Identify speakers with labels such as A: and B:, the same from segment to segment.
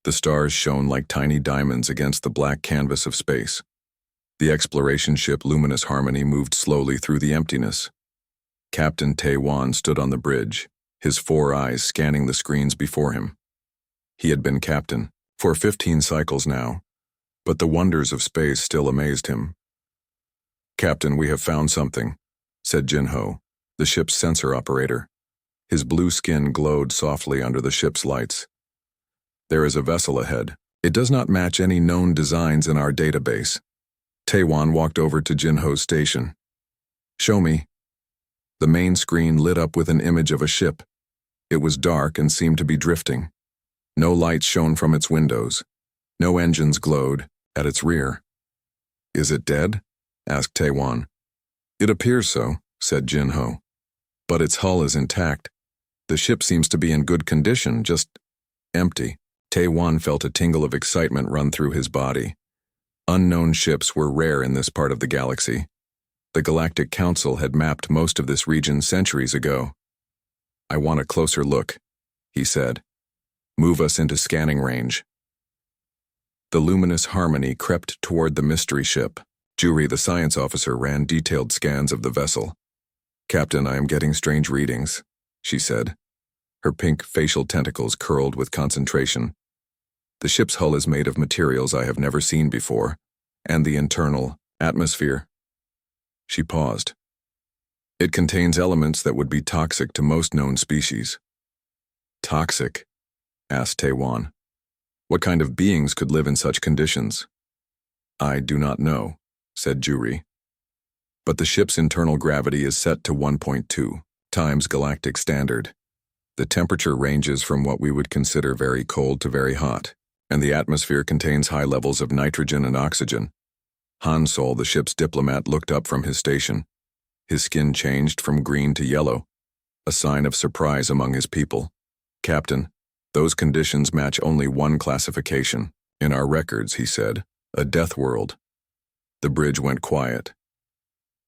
A: The stars shone like tiny diamonds against the black canvas of space. The exploration ship Luminous Harmony moved slowly through the emptiness. Captain Taiwan stood on the bridge, his 4 eyes scanning the screens before him. He had been captain for 15 cycles now, but the wonders of space still amazed him. "Captain, we have found something," said Jinho, the ship's sensor operator. His blue skin glowed softly under the ship's lights. "There is a vessel ahead. It does not match any known designs in our database." Taiwan walked over to Jinho's station. "Show me." The main screen lit up with an image of a ship. It was dark and seemed to be drifting. No lights shone from its windows. No engines glowed at its rear. "Is it dead?" asked Taiwan. "It appears so," said Jinho. "But its hull is intact. The ship seems to be in good condition, just empty." Taiwan felt a tingle of excitement run through his body. Unknown ships were rare in this part of the galaxy. The Galactic Council had mapped most of this region centuries ago. "I want a closer look," he said. "Move us into scanning range." The Luminous Harmony crept toward the mystery ship. Juri, the science officer, ran detailed scans of the vessel. "Captain, I am getting strange readings," she said. Her pink facial tentacles curled with concentration. "The ship's hull is made of materials I have never seen before, and the internal atmosphere." She paused. "It contains elements that would be toxic to most known species." "Toxic?" asked Taiwan. "What kind of beings could live in such conditions?" "I do not know," said Juri. "But the ship's internal gravity is set to 1.2 times galactic standard. The temperature ranges from what we would consider very cold to very hot, and the atmosphere contains high levels of nitrogen and oxygen." Han Sol, the ship's diplomat, looked up from his station. His skin changed from green to yellow, a sign of surprise among his people. "Captain, those conditions match only one classification. In our records," he said, "a death world." The bridge went quiet.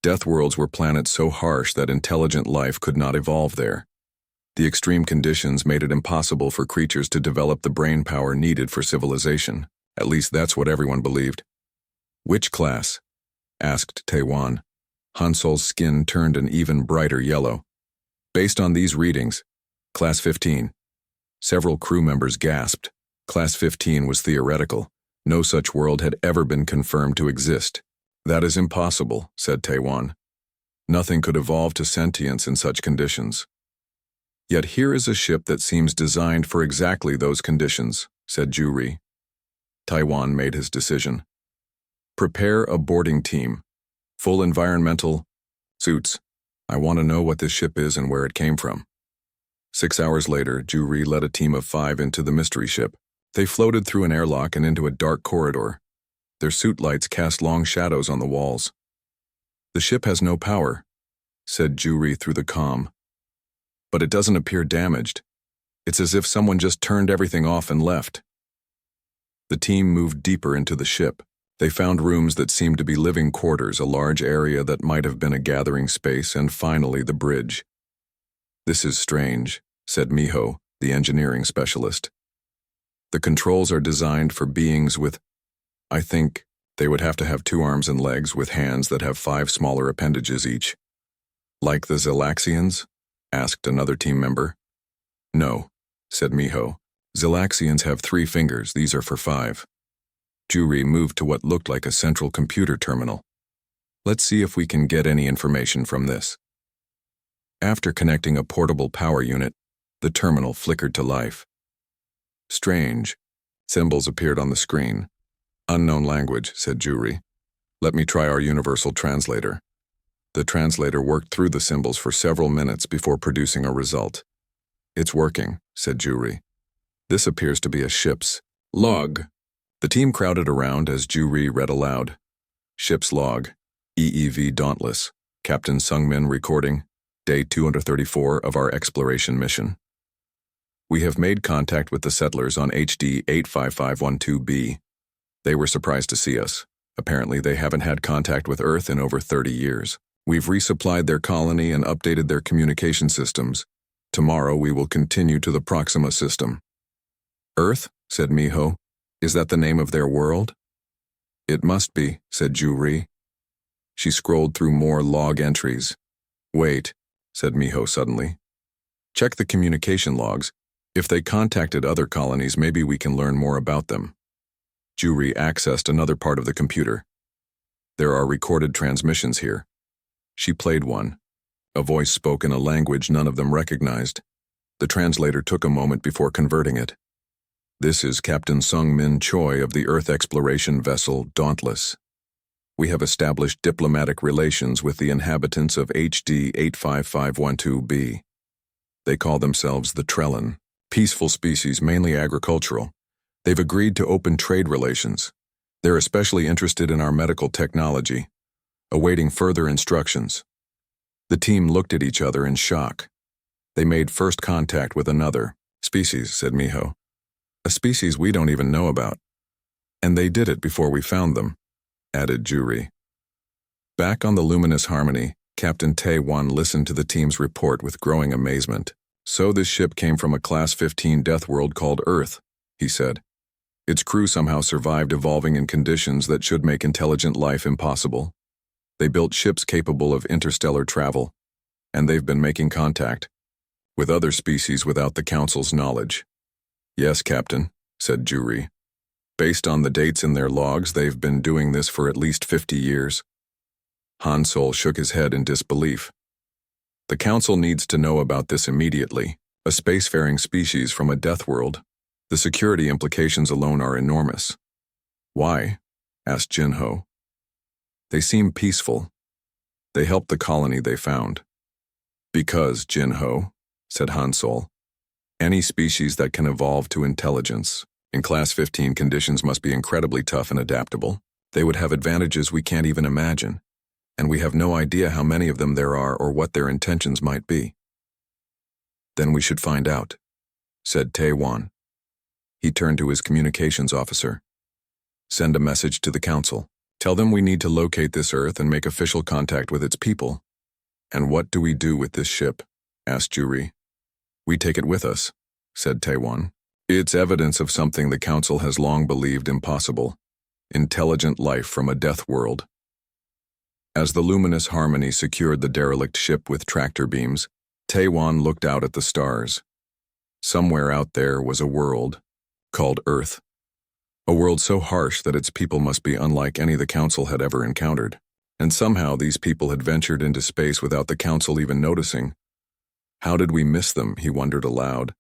A: Death worlds were planets so harsh that intelligent life could not evolve there. The extreme conditions made it impossible for creatures to develop the brain power needed for civilization. At least that's what everyone believed. "Which class?" asked Taiwan. Han Sol's skin turned an even brighter yellow. "Based on these readings, Class 15. Several crew members gasped. Class 15 was theoretical. No such world had ever been confirmed to exist. "That is impossible," said Taiwan. "Nothing could evolve to sentience in such conditions." "Yet here is a ship that seems designed for exactly those conditions," said Juri. Taiwan made his decision. "Prepare a boarding team. Full environmental suits. I want to know what this ship is and where it came from." 6 hours later, Juri led a team of 5 into the mystery ship. They floated through an airlock and into a dark corridor. Their suit lights cast long shadows on the walls. "The ship has no power," said Juri through the comm. "But it doesn't appear damaged. It's as if someone just turned everything off and left." The team moved deeper into the ship. They found rooms that seemed to be living quarters, a large area that might have been a gathering space, and finally the bridge. "This is strange," said Miho, the engineering specialist. "The controls are designed for beings with, I think, they would have to have 2 arms and legs with hands that have 5 smaller appendages each." "Like the Zelaxians?" asked another team member. "No," said Miho. "Zelaxians have 3 fingers, these are for 5. Juri moved to what looked like a central computer terminal. "Let's see if we can get any information from this." After connecting a portable power unit, the terminal flickered to life. "Strange." Symbols appeared on the screen. "Unknown language," said Juri. "Let me try our universal translator." The translator worked through the symbols for several minutes before producing a result. "It's working," said Juri. "This appears to be a ship's log." The team crowded around as Juri read aloud. "Ship's log. EEV Dauntless. Captain Sungmin recording. Day 234 of our exploration mission. We have made contact with the settlers on HD 85512B. They were surprised to see us. Apparently they haven't had contact with Earth in over 30 years. We've resupplied their colony and updated their communication systems. Tomorrow we will continue to the Proxima system." "Earth?" said Miho. Is that the name of their world? It must be, said Juri. She scrolled through more log entries. Wait, said Miho suddenly. Check the communication logs. If they contacted other colonies, maybe we can learn more about them. Juri accessed another part of the computer. There are recorded transmissions here. She played one. A voice spoke in a language none of them recognized. The translator took a moment before converting it. This is Captain Sung Min Choi of the Earth exploration vessel Dauntless. We have established diplomatic relations with the inhabitants of HD 85512b. They call themselves the Trellin, peaceful species mainly agricultural. They've agreed to open trade relations. They're especially interested in our medical technology, awaiting further instructions. The team looked at each other in shock. They made first contact with another species, said Miho. A species we don't even know about. And they did it before we found them, added Juri. Back on the Luminous Harmony, Captain Tae-Wan listened to the team's report with growing amazement. So this ship came from a Class 15 death world called Earth, he said. Its crew somehow survived evolving in conditions that should make intelligent life impossible. They built ships capable of interstellar travel, and they've been making contact with other species without the Council's knowledge. Yes, Captain, said Juri. Based on the dates in their logs, they've been doing this for at least 50 years. Han Sol shook his head in disbelief. The Council needs to know about this immediately. A spacefaring species from a death world. The security implications alone are enormous. Why? Asked Jinho. They seem peaceful. They helped the colony they found. Because, Jinho, said Han Sol, any species that can evolve to intelligence in Class 15 conditions must be incredibly tough and adaptable. They would have advantages we can't even imagine, and we have no idea how many of them there are or what their intentions might be. Then we should find out, said Tae-Wan. He turned to his communications officer. Send a message to the Council. Tell them we need to locate this Earth and make official contact with its people. And what do we do with this ship? Asked Juri. We take it with us, said Tae-Wan. It's evidence of something the Council has long believed impossible. Intelligent life from a death world. As the Luminous Harmony secured the derelict ship with tractor beams, Tae-Wan looked out at the stars. Somewhere out there was a world, called Earth. A world so harsh that its people must be unlike any the Council had ever encountered. And somehow these people had ventured into space without the Council even noticing. How did we miss them, he wondered aloud.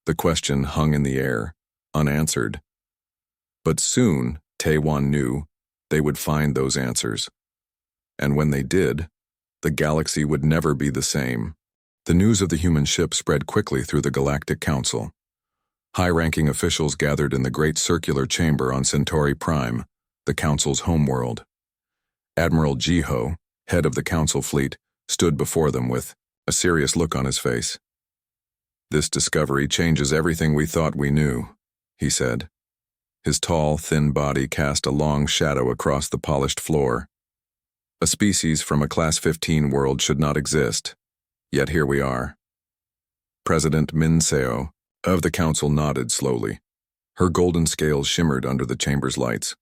A: The question hung in the air, unanswered. But soon, Tae-Wan knew, they would find those answers. And when they did, the galaxy would never be the same. The news of the human ship spread quickly through the Galactic Council. High-ranking officials gathered in the Great Circular Chamber on Centauri Prime, the Council's homeworld. Admiral Jiho, head of the Council fleet, stood before them with a serious look on his face. This discovery changes everything we thought we knew, he said. His tall, thin body cast a long shadow across the polished floor. A species from a Class 15 world should not exist, yet here we are. President Min Seo of the Council nodded slowly. Her golden scales shimmered under the chamber's lights.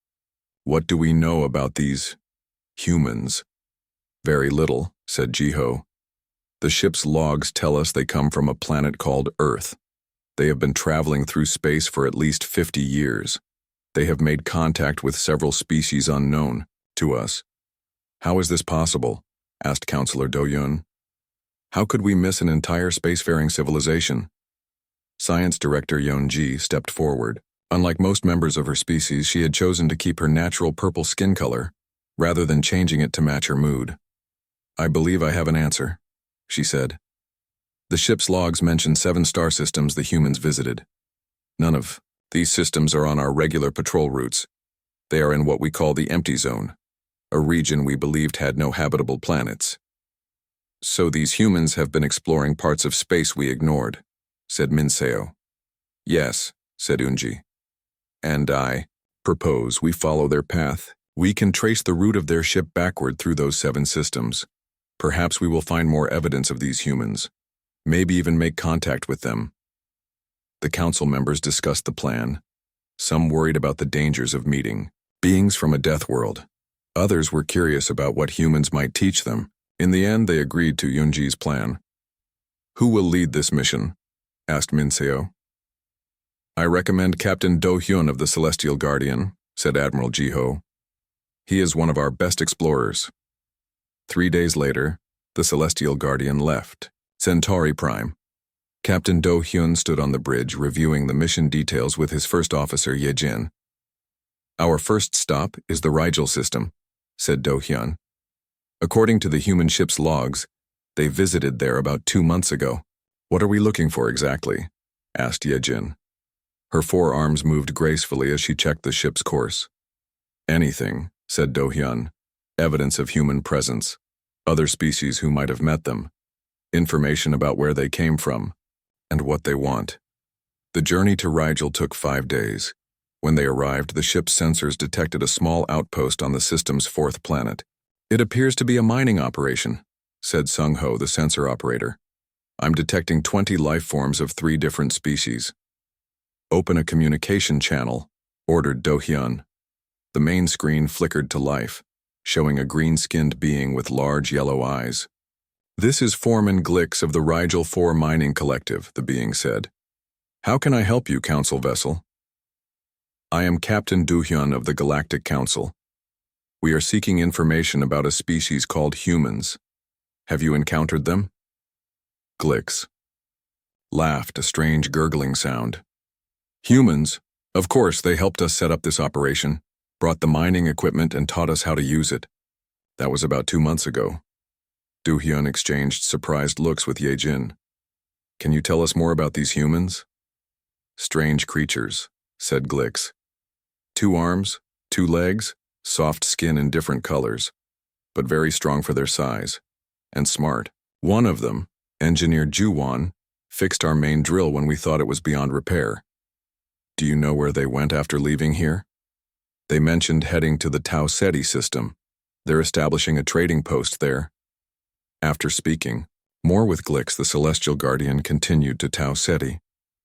A: What do we know about these humans? Very little, said Jiho. The ship's logs tell us they come from a planet called Earth. They have been traveling through space for at least 50 years. They have made contact with several species unknown to us. How is this possible? Asked Counselor Do-Yun. How could we miss an entire spacefaring civilization? Science Director Yeon-ji stepped forward. Unlike most members of her species, she had chosen to keep her natural purple skin color, rather than changing it to match her mood. I believe I have an answer, she said. The ship's logs mention 7 star systems the humans visited. None of these systems are on our regular patrol routes. They are in what we call the empty zone, a region we believed had no habitable planets. So these humans have been exploring parts of space we ignored, said Min Seo. Yes, said Unji. And I propose we follow their path. We can trace the route of their ship backward through those 7 systems. Perhaps we will find more evidence of these humans. Maybe even make contact with them. The council members discussed the plan, some worried about the dangers of meeting beings from a death world. Others were curious about what humans might teach them. In the end, they agreed to Yunji's plan. "Who will lead this mission?" asked Minseo. "I recommend Captain Do-hyun of the Celestial Guardian," said Admiral Jiho. "He is one of our best explorers." 3 days later, the Celestial Guardian left Centauri Prime. Captain Do-hyun stood on the bridge reviewing the mission details with his first officer Ye-jin. "Our first stop is the Rigel system," said Do-hyun. "According to the human ship's logs, they visited there about 2 months ago." "What are we looking for exactly?" asked Ye-jin. Her forearms moved gracefully as she checked the ship's course. "Anything," said Do-hyun. "Evidence of human presence, other species who might have met them, information about where they came from, and what they want." The journey to Rigel took 5 days. When they arrived, the ship's sensors detected a small outpost on the system's 4th planet. "It appears to be a mining operation," said Sung-ho, the sensor operator. "I'm detecting 20 life forms of 3 different species." "Open a communication channel," ordered Do-hyun. The main screen flickered to life, showing a green-skinned being with large yellow eyes. "This is Foreman Glix of the Rigel 4 Mining Collective," the being said. "How can I help you, Council Vessel?" "I am Captain Do-hyun of the Galactic Council. We are seeking information about a species called humans. Have you encountered them?" Glix laughed, a strange gurgling sound. "Humans? Of course, they helped us set up this operation, brought the mining equipment and taught us how to use it. That was about 2 months ago." Do-hyun exchanged surprised looks with Ye-jin. "Can you tell us more about these humans?" "Strange creatures," said Glix. 2 arms, 2 legs, soft skin in different colors, but very strong for their size, and smart. One of them, Engineer Ju-won, fixed our main drill when we thought it was beyond repair. Do you know where they went after leaving here? They mentioned heading to the Tau Ceti system. They're establishing a trading post there. After speaking more with Glix, the Celestial Guardian continued to Tau Ceti.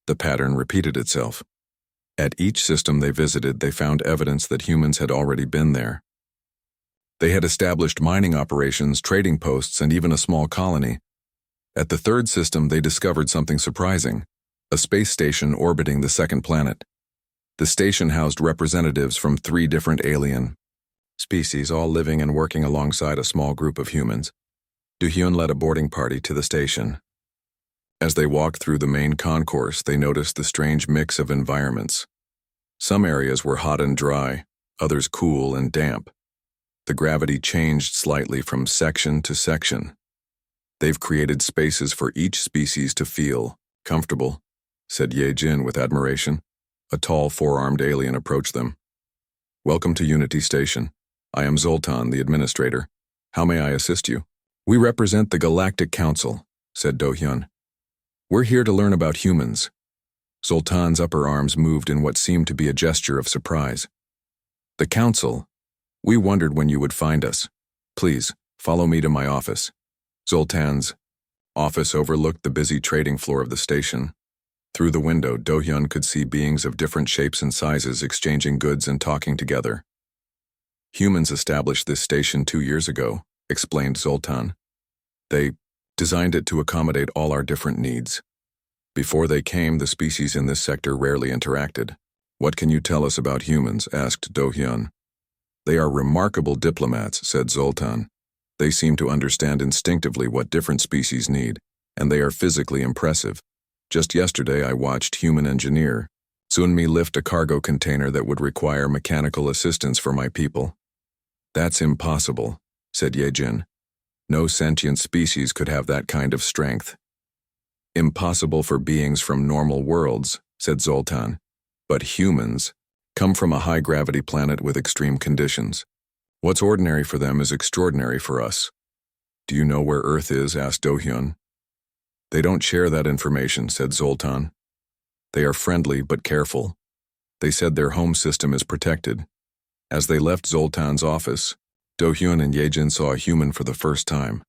A: The pattern repeated itself. At each system they visited, they found evidence that humans had already been there. They had established mining operations, trading posts, and even a small colony. At the 3rd system, they discovered something surprising: a space station orbiting the 2nd planet. The station housed representatives from 3 different alien species, all living and working alongside a small group of humans. Do-hyun led a boarding party to the station. As they walked through the main concourse, they noticed the strange mix of environments. Some areas were hot and dry, others cool and damp. The gravity changed slightly from section to section. "They've created spaces for each species to feel comfortable," said Ye-jin with admiration. A tall, 4-armed alien approached them. "Welcome to Unity Station. I am Zoltan, the administrator. How may I assist you?" "We represent the Galactic Council," said Do-hyun. "We're here to learn about humans." Zoltan's upper arms moved in what seemed to be a gesture of surprise. "The Council? We wondered when you would find us. Please, follow me to my office." Zoltan's office overlooked the busy trading floor of the station. Through the window, Do-hyun could see beings of different shapes and sizes exchanging goods and talking together. "Humans established this station 2 years ago," explained Zoltan. "They designed it to accommodate all our different needs. Before they came, the species in this sector rarely interacted." "What can you tell us about humans?" asked Do-hyun. "They are remarkable diplomats," said Zoltan. "They seem to understand instinctively what different species need, and they are physically impressive. Just yesterday I watched human engineer Sunmi lift a cargo container that would require mechanical assistance for my people." "That's impossible," said Ye-jin. "No sentient species could have that kind of strength." "Impossible for beings from normal worlds," said Zoltan. "But humans come from a high-gravity planet with extreme conditions. What's ordinary for them is extraordinary for us." "Do you know where Earth is?" asked Do-hyun. "They don't share that information," said Zoltan. "They are friendly but careful. They said their home system is protected." As they left Zoltan's office, Do-hyun and Ye-jin saw a human for the first time.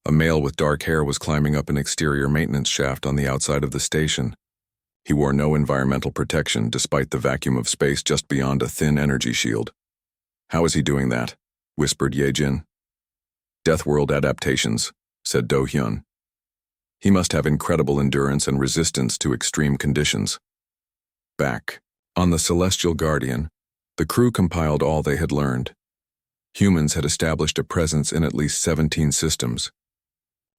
A: A male with dark hair was climbing up an exterior maintenance shaft on the outside of the station. He wore no environmental protection despite the vacuum of space just beyond a thin energy shield. "How is he doing that?" whispered Yejin. "Deathworld adaptations," said Do-hyun. "He must have incredible endurance and resistance to extreme conditions." Back on the Celestial Guardian, the crew compiled all they had learned. Humans had established a presence in at least 17 systems.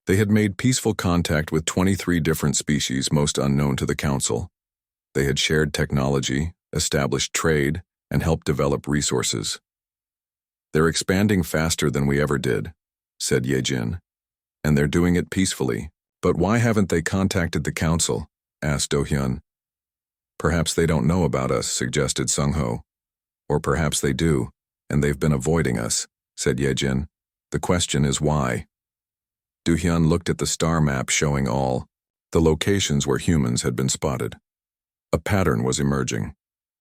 A: They had made peaceful contact with 23 different species most unknown to the Council. They had shared technology, established trade, and helped develop resources. "They're expanding faster than we ever did," said Yejin. "And they're doing it peacefully. But why haven't they contacted the Council?" asked Do-hyun. "Perhaps they don't know about us," suggested Sung-ho. "Or perhaps they do, and they've been avoiding us," said Yejin. "The question is why." Do-hyun looked at the star map showing all the locations where humans had been spotted. A pattern was emerging,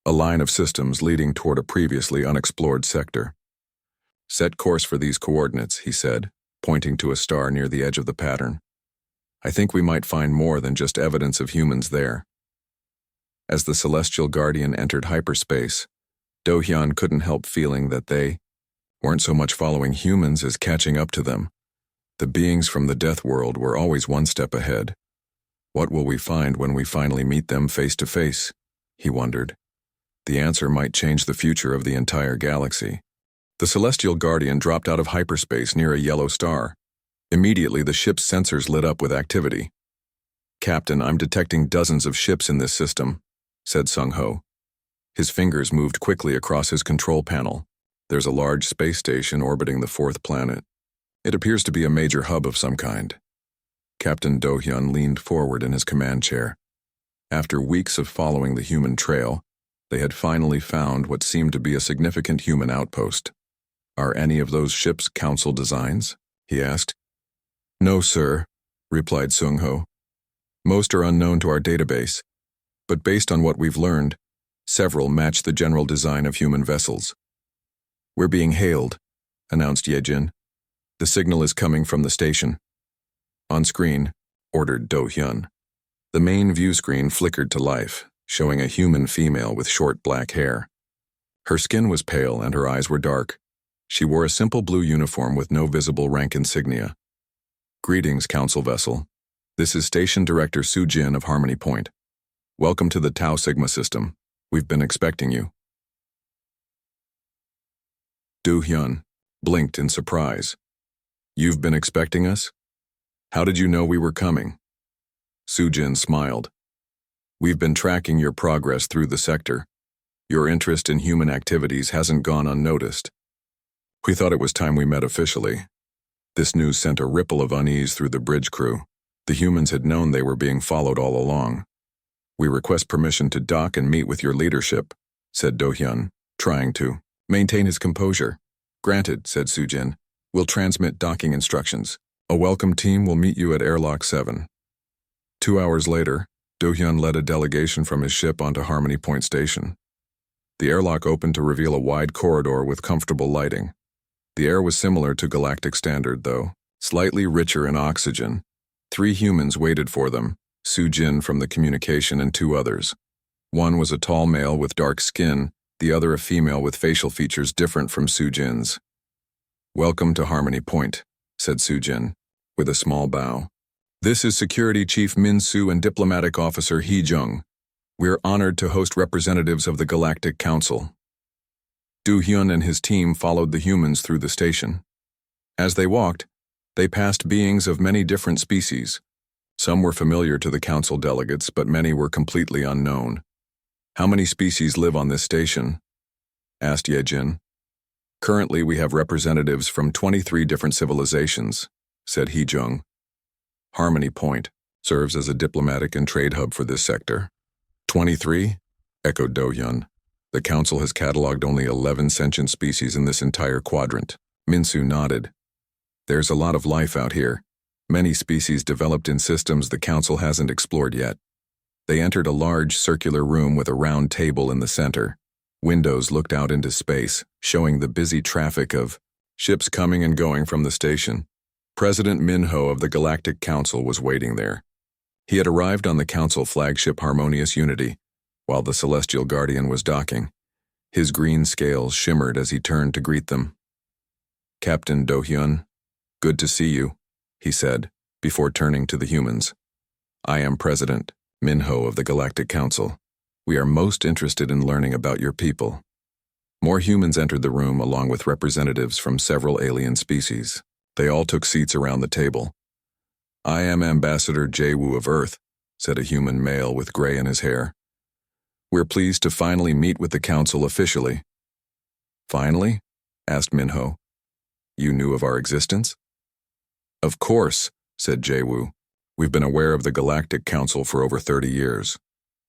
A: a line of systems leading toward a previously unexplored sector. "Set course for these coordinates," he said, pointing to a star near the edge of the pattern. "I think we might find more than just evidence of humans there." As the Celestial Guardian entered hyperspace, Do-hyun couldn't help feeling that they weren't so much following humans as catching up to them. The beings from the death world were always one step ahead. What will we find when we finally meet them face to face? He wondered. The answer might change the future of the entire galaxy. The Celestial Guardian dropped out of hyperspace near a yellow star. Immediately, the ship's sensors lit up with activity. "Captain, I'm detecting dozens of ships in this system," said Sung-ho. His fingers moved quickly across his control panel. "There's a large space station orbiting the fourth planet. It appears to be a major hub of some kind." Captain Do-hyun leaned forward in his command chair. After weeks of following the human trail, they had finally found what seemed to be a significant human outpost. "Are any of those ships Council designs?" he asked. "No, sir," replied Sung-ho. "Most are unknown to our database, but based on what we've learned, several match the general design of human vessels." "We're being hailed," announced Yejin. "The signal is coming from the station." "On screen," ordered Do-hyun. The main view screen flickered to life, showing a human female with short black hair. Her skin was pale and her eyes were dark. She wore a simple blue uniform with no visible rank insignia. "Greetings, Council vessel. This is Station Director Soo-jin of Harmony Point. Welcome to the Tau Sigma system. We've been expecting you." Do-hyun blinked in surprise. "You've been expecting us? How did you know we were coming?" Soo-jin smiled. "We've been tracking your progress through the sector. Your interest in human activities hasn't gone unnoticed. We thought it was time we met officially." This news sent a ripple of unease through the bridge crew. The humans had known they were being followed all along. "We request permission to dock and meet with your leadership," said Do-hyun, trying to maintain his composure. "Granted," said Soo-jin. "We'll transmit docking instructions. A welcome team will meet you at Airlock 7. 2 hours later, Do-hyun led a delegation from his ship onto Harmony Point Station. The airlock opened to reveal a wide corridor with comfortable lighting. The air was similar to Galactic standard, though, slightly richer in oxygen. 3 humans waited for them, Soo-jin from the communication and 2 others. One was a tall male with dark skin, the other a female with facial features different from Soo-jin's. "Welcome to Harmony Point," said Soo-jin, with a small bow. "This is Security Chief Min-soo and Diplomatic Officer Hee-jung. We're honored to host representatives of the Galactic Council." Do-hyun and his team followed the humans through the station. As they walked, they passed beings of many different species. Some were familiar to the Council delegates, but many were completely unknown. "How many species live on this station?" asked Yejin. "Currently, we have representatives from 23 different civilizations," said Hee-jung. "Harmony Point serves as a diplomatic and trade hub for this sector." 23? Echoed Do-hyun. "The Council has cataloged only 11 sentient species in this entire quadrant." Min-soo nodded. "There's a lot of life out here. Many species developed in systems the Council hasn't explored yet." They entered a large circular room with a round table in the center. Windows looked out into space, showing the busy traffic of ships coming and going from the station. President Min-ho of the Galactic Council was waiting there. He had arrived on the Council flagship Harmonious Unity, while the Celestial Guardian was docking. His green scales shimmered as he turned to greet them. "Captain Do-hyun, good to see you," he said, before turning to the humans. "I am President Minho of the Galactic Council. We are most interested in learning about your people." More humans entered the room along with representatives from several alien species. They all took seats around the table. "I am Ambassador Jae-woo of Earth," said a human male with gray in his hair. "We're pleased to finally meet with the Council officially." "Finally?" asked Minho. "You knew of our existence?" "Of course," said Jae-woo. "We've been aware of the Galactic Council for over 30 years.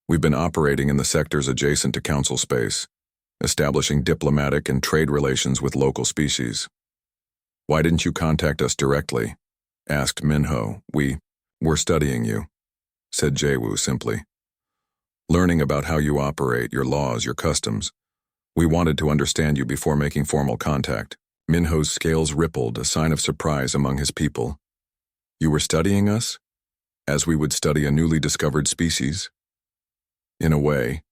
A: We've been operating in the sectors adjacent to Council space, establishing diplomatic and trade relations with local species." "Why didn't you contact us directly?" asked Minho. We're studying you," said Jae-woo simply. "Learning about how you operate, your laws, your customs. We wanted to understand you before making formal contact." Minho's scales rippled, a sign of surprise among his people. "You were studying us? As we would study a newly discovered species?" "In a way,"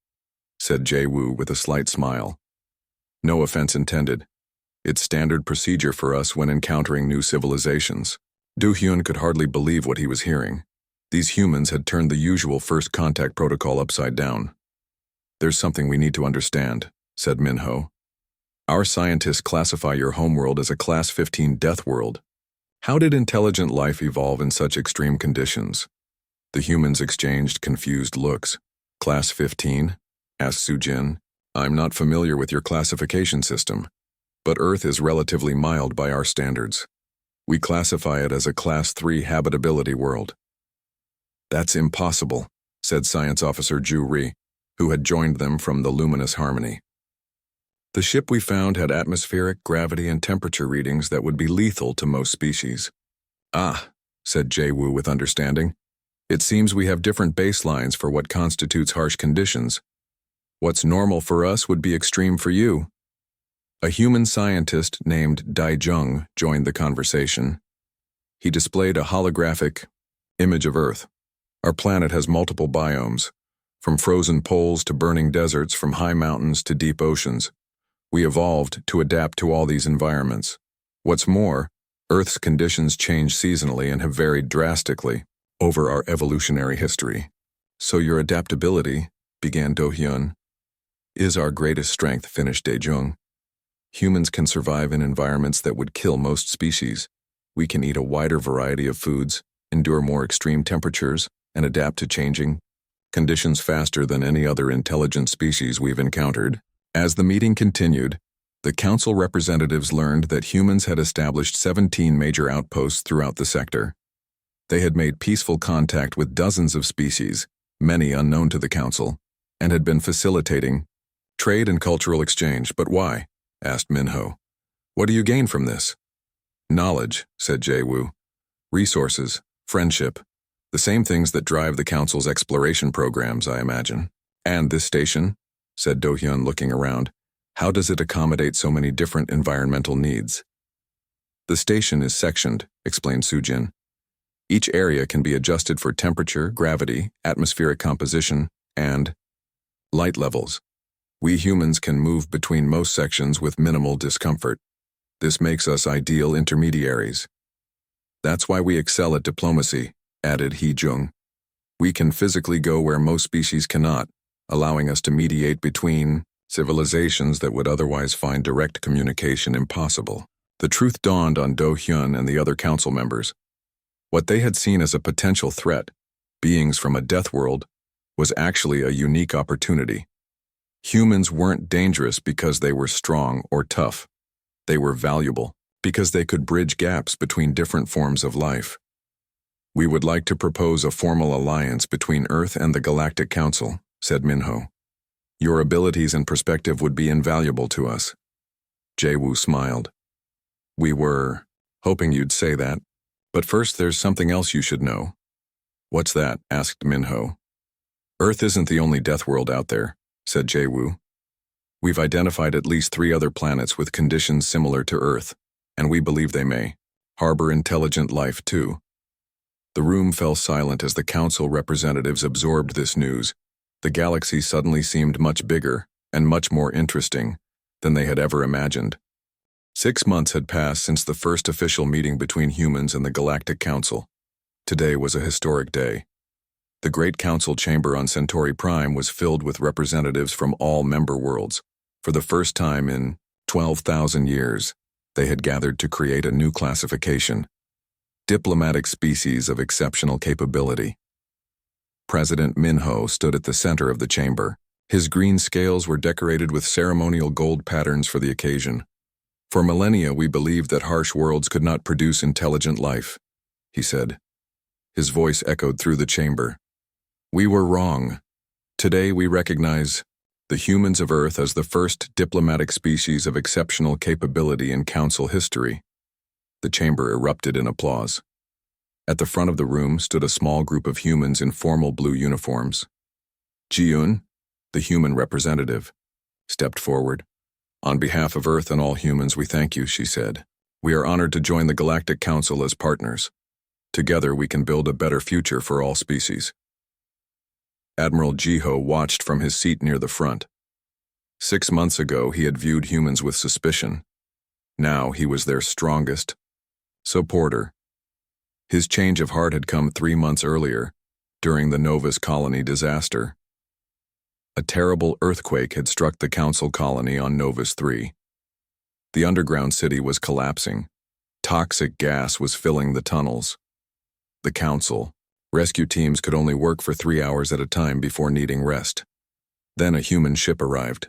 A: said Jae-woo with a slight smile. "No offense intended. It's standard procedure for us when encountering new civilizations." Do-hyun could hardly believe what he was hearing. These humans had turned the usual first contact protocol upside down. "There's something we need to understand," said Minho. "Our scientists classify your homeworld as a Class 15 death world. How did intelligent life evolve in such extreme conditions?" The humans exchanged confused looks. "Class 15?" asked Soo-jin. "I'm not familiar with your classification system, but Earth is relatively mild by our standards. We classify it as a Class 3 habitability world." "That's impossible," said Science Officer Ju-ri, who had joined them from the Luminous Harmony. "The ship we found had atmospheric, gravity, and temperature readings that would be lethal to most species." "Ah," said Jae-woo with understanding. "It seems we have different baselines for what constitutes harsh conditions. What's normal for us would be extreme for you." A human scientist named Dae-jung joined the conversation. He displayed a holographic image of Earth. "Our planet has multiple biomes, from frozen poles to burning deserts, from high mountains to deep oceans. We evolved to adapt to all these environments. What's more, Earth's conditions change seasonally and have varied drastically over our evolutionary history." "So your adaptability," began Do-hyun, "is our greatest strength," finished Dae-jung. "Humans can survive in environments that would kill most species. We can eat a wider variety of foods, endure more extreme temperatures, and adapt to changing conditions faster than any other intelligent species we've encountered." As the meeting continued, the Council representatives learned that humans had established 17 major outposts throughout the sector. They had made peaceful contact with dozens of species, many unknown to the Council, and had been facilitating trade and cultural exchange. "But why?" asked Minho. "What do you gain from this?" "Knowledge," said Jae-woo. "Resources, friendship, the same things that drive the Council's exploration programs, I imagine." "And this station?" said Do-hyun, looking around. "How does it accommodate so many different environmental needs?" "The station is sectioned," explained Soo-jin. "Each area can be adjusted for temperature, gravity, atmospheric composition, and light levels. We humans can move between most sections with minimal discomfort. This makes us ideal intermediaries. That's why we excel at diplomacy," added Hee-jung. "We can physically go where most species cannot, allowing us to mediate between civilizations that would otherwise find direct communication impossible." The truth dawned on Do-hyun and the other council members. What they had seen as a potential threat, beings from a death world, was actually a unique opportunity. Humans weren't dangerous because they were strong or tough. They were valuable because they could bridge gaps between different forms of life. "We would like to propose a formal alliance between Earth and the Galactic Council," said Minho. "Your abilities and perspective would be invaluable to us." Jae-woo smiled. "We were hoping you'd say that. But first, there's something else you should know." "What's that?" asked Minho. "Earth isn't the only death world out there," said Jae-woo. "We've identified at least 3 other planets with conditions similar to Earth, and we believe they may harbor intelligent life too." The room fell silent as the council representatives absorbed this news. The galaxy suddenly seemed much bigger and much more interesting than they had ever imagined. 6 months had passed since the first official meeting between humans and the Galactic Council. Today was a historic day. The Great Council chamber on Centauri Prime was filled with representatives from all member worlds. For the first time in 12,000 years, they had gathered to create a new classification: diplomatic species of exceptional capability. President Minho stood at the center of the chamber. His green scales were decorated with ceremonial gold patterns for the occasion. For millennia, we believed that harsh worlds could not produce intelligent life, he said. His voice echoed through the chamber. We were wrong. Today we recognize the humans of Earth as the first diplomatic species of exceptional capability in Council history. The chamber erupted in applause. At the front of the room stood a small group of humans in formal blue uniforms. Ji-un, the human representative, stepped forward. On behalf of Earth and all humans, we thank you, she said. We are honored to join the Galactic Council as partners. Together we can build a better future for all species. Admiral Ji-ho watched from his seat near the front. 6 months ago, he had viewed humans with suspicion. Now he was their strongest supporter. His change of heart had come 3 months earlier, during the Novus colony disaster. A terrible earthquake had struck the Council colony on Novus 3. The underground city was collapsing. Toxic gas was filling the tunnels. The Council, rescue teams could only work for 3 hours at a time before needing rest. Then a human ship arrived.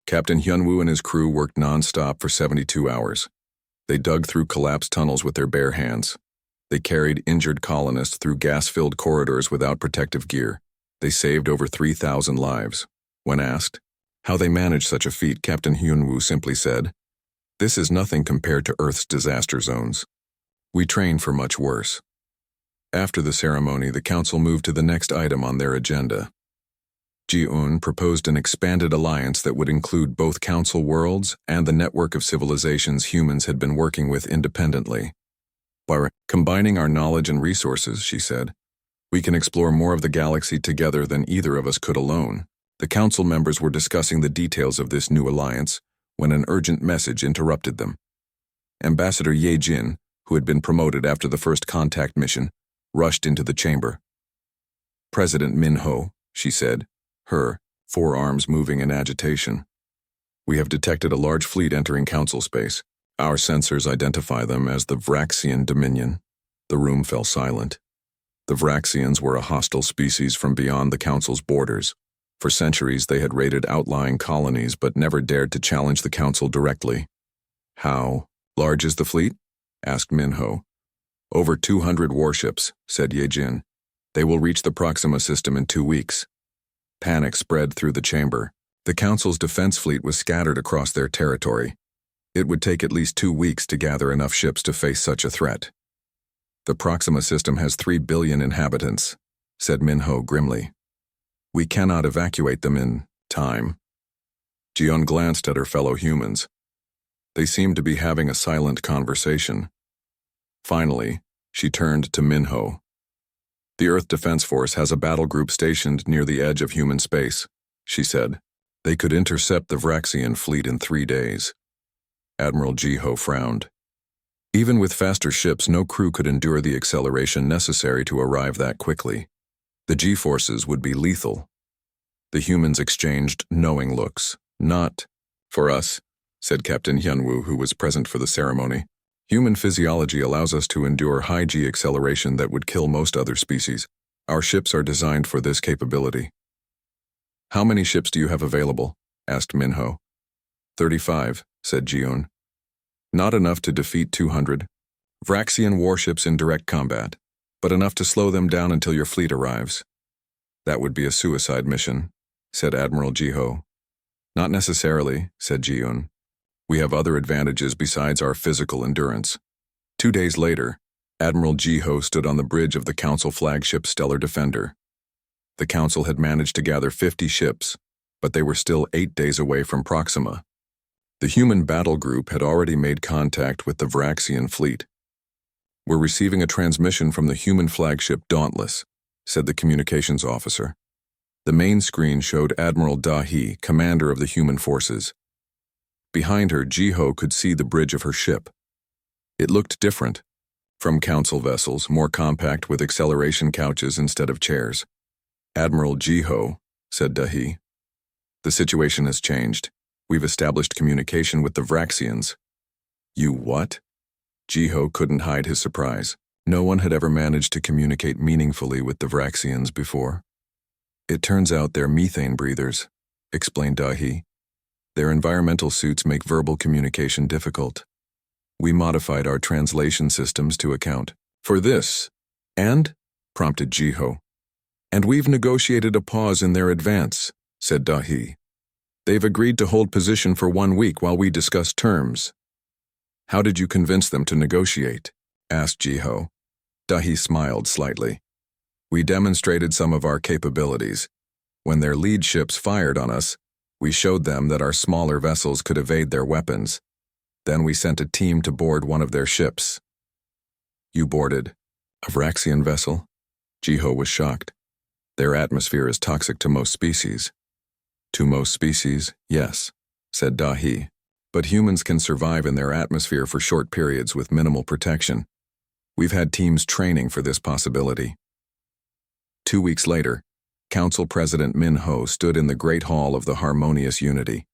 A: Captain Hyunwoo and his crew worked non-stop for 72 hours. They dug through collapsed tunnels with their bare hands. They carried injured colonists through gas-filled corridors without protective gear. They saved over 3,000 lives. When asked how they managed such a feat, Captain Hyunwoo simply said, "This is nothing compared to Earth's disaster zones. We train for much worse." After the ceremony, the Council moved to the next item on their agenda. Ji-un proposed an expanded alliance that would include both Council worlds and the network of civilizations humans had been working with independently. By combining our knowledge and resources, she said, we can explore more of the galaxy together than either of us could alone. The Council members were discussing the details of this new alliance when an urgent message interrupted them. Ambassador Ye Jin, who had been promoted after the first contact mission, rushed into the chamber. President Minho, she said, her forearms moving in agitation. We have detected a large fleet entering Council space. Our sensors identify them as the Vraxian Dominion. The room fell silent. The Vraxians were a hostile species from beyond the Council's borders. For centuries they had raided outlying colonies but never dared to challenge the Council directly. How large is the fleet? Asked Minho. Over 200 warships, said Ye Jin. They will reach the Proxima system in 2 weeks. Panic spread through the chamber. The Council's defense fleet was scattered across their territory. It would take at least 2 weeks to gather enough ships to face such a threat. The Proxima system has 3 billion inhabitants, said Minho grimly. We cannot evacuate them in time. Ji-un glanced at her fellow humans. They seemed to be having a silent conversation. Finally, she turned to Minho. The Earth Defense Force has a battle group stationed near the edge of human space, she said. They could intercept the Vraxian fleet in 3 days. Admiral Ji-ho frowned. Even with faster ships, no crew could endure the acceleration necessary to arrive that quickly. The G-forces would be lethal. The humans exchanged knowing looks. Not for us, said Captain Hyunwoo, who was present for the ceremony. Human physiology allows us to endure high G acceleration that would kill most other species. Our ships are designed for this capability. How many ships do you have available? Asked Minho. 35, said Ji-un. Not enough to defeat 200 Vraxian warships in direct combat, but enough to slow them down until your fleet arrives. That would be a suicide mission, said Admiral Ji-ho. Not necessarily, said Ji-un. We have other advantages besides our physical endurance. 2 days later, Admiral Ji-ho stood on the bridge of the Council flagship Stellar Defender. The Council had managed to gather 50 ships, but they were still 8 days away from Proxima. The human battle group had already made contact with the Vraxian fleet. "We're receiving a transmission from the human flagship Dauntless," said the communications officer. The main screen showed Admiral Dahi, commander of the human forces. Behind her, Jiho could see the bridge of her ship. It looked different. From council vessels, more compact with acceleration couches instead of chairs. "Admiral Jiho," said Dahi. "The situation has changed. We've established communication with the Vraxians." "You what?" Jiho couldn't hide his surprise. No one had ever managed to communicate meaningfully with the Vraxians before. "It turns out they're methane breathers," explained Dahi. "Their environmental suits make verbal communication difficult. We modified our translation systems to account for this." "And?" prompted Jiho. "And we've negotiated a pause in their advance," said Dahi. "They've agreed to hold position for 1 week while we discuss terms." "How did you convince them to negotiate?" asked Jiho. Dahi smiled slightly. "We demonstrated some of our capabilities. When their lead ships fired on us, we showed them that our smaller vessels could evade their weapons. Then we sent a team to board one of their ships." "You boarded a Vraxian vessel?" Jiho was shocked. "Their atmosphere is toxic to most species." "To most species, yes," said Dahi. "But humans can survive in their atmosphere for short periods with minimal protection. We've had teams training for this possibility." 2 weeks later, Council President Min Ho stood in the Great Hall of the Harmonious Unity.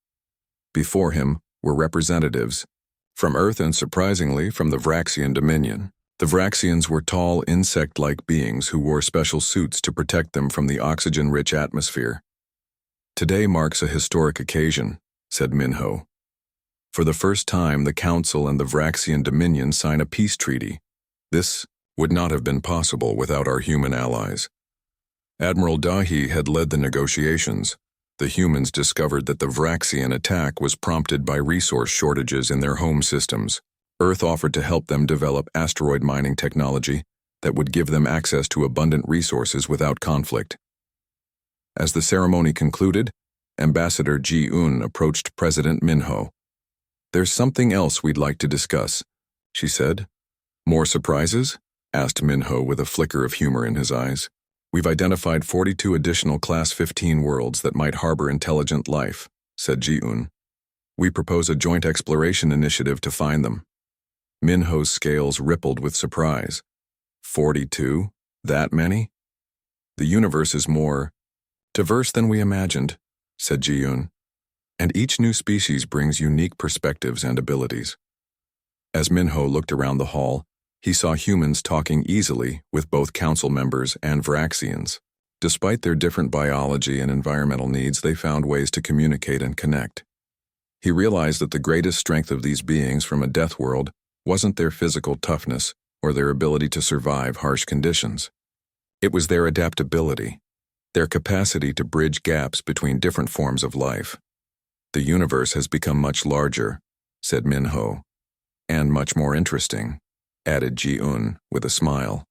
A: Before him were representatives from Earth and, surprisingly, from the Vraxian Dominion. The Vraxians were tall, insect-like beings who wore special suits to protect them from the oxygen-rich atmosphere. "Today marks a historic occasion," said Min Ho. "For the first time, the Council and the Vraxian Dominion sign a peace treaty. This would not have been possible without our human allies. Admiral Dahi had led the negotiations. The humans discovered that the Vraxian attack was prompted by resource shortages in their home systems. Earth offered to help them develop asteroid mining technology that would give them access to abundant resources without conflict." As the ceremony concluded, Ambassador Ji-un approached President Min Ho. "There's something else we'd like to discuss," she said. "More surprises?" asked Min Ho with a flicker of humor in his eyes. "We've identified 42 additional Class 15 worlds that might harbor intelligent life," said Ji-un. "We propose a joint exploration initiative to find them." Min Ho's scales rippled with surprise. 42? That many? "The universe is more diverse than we imagined," said Ji-un. "And each new species brings unique perspectives and abilities." As Min Ho looked around the hall, he saw humans talking easily with both council members and Vraxians. Despite their different biology and environmental needs, they found ways to communicate and connect. He realized that the greatest strength of these beings from a death world wasn't their physical toughness or their ability to survive harsh conditions. It was their adaptability, their capacity to bridge gaps between different forms of life. "The universe has become much larger," said Min Ho. "And much more interesting," added Ji-un with a smile.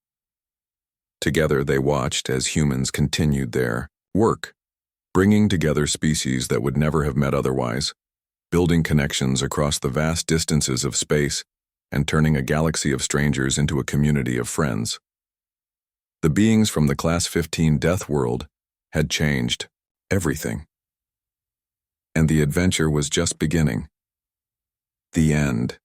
A: Together they watched as humans continued their work, bringing together species that would never have met otherwise, building connections across the vast distances of space, and turning a galaxy of strangers into a community of friends. The beings from the Class 15 Death World had changed everything. And the adventure was just beginning. The end.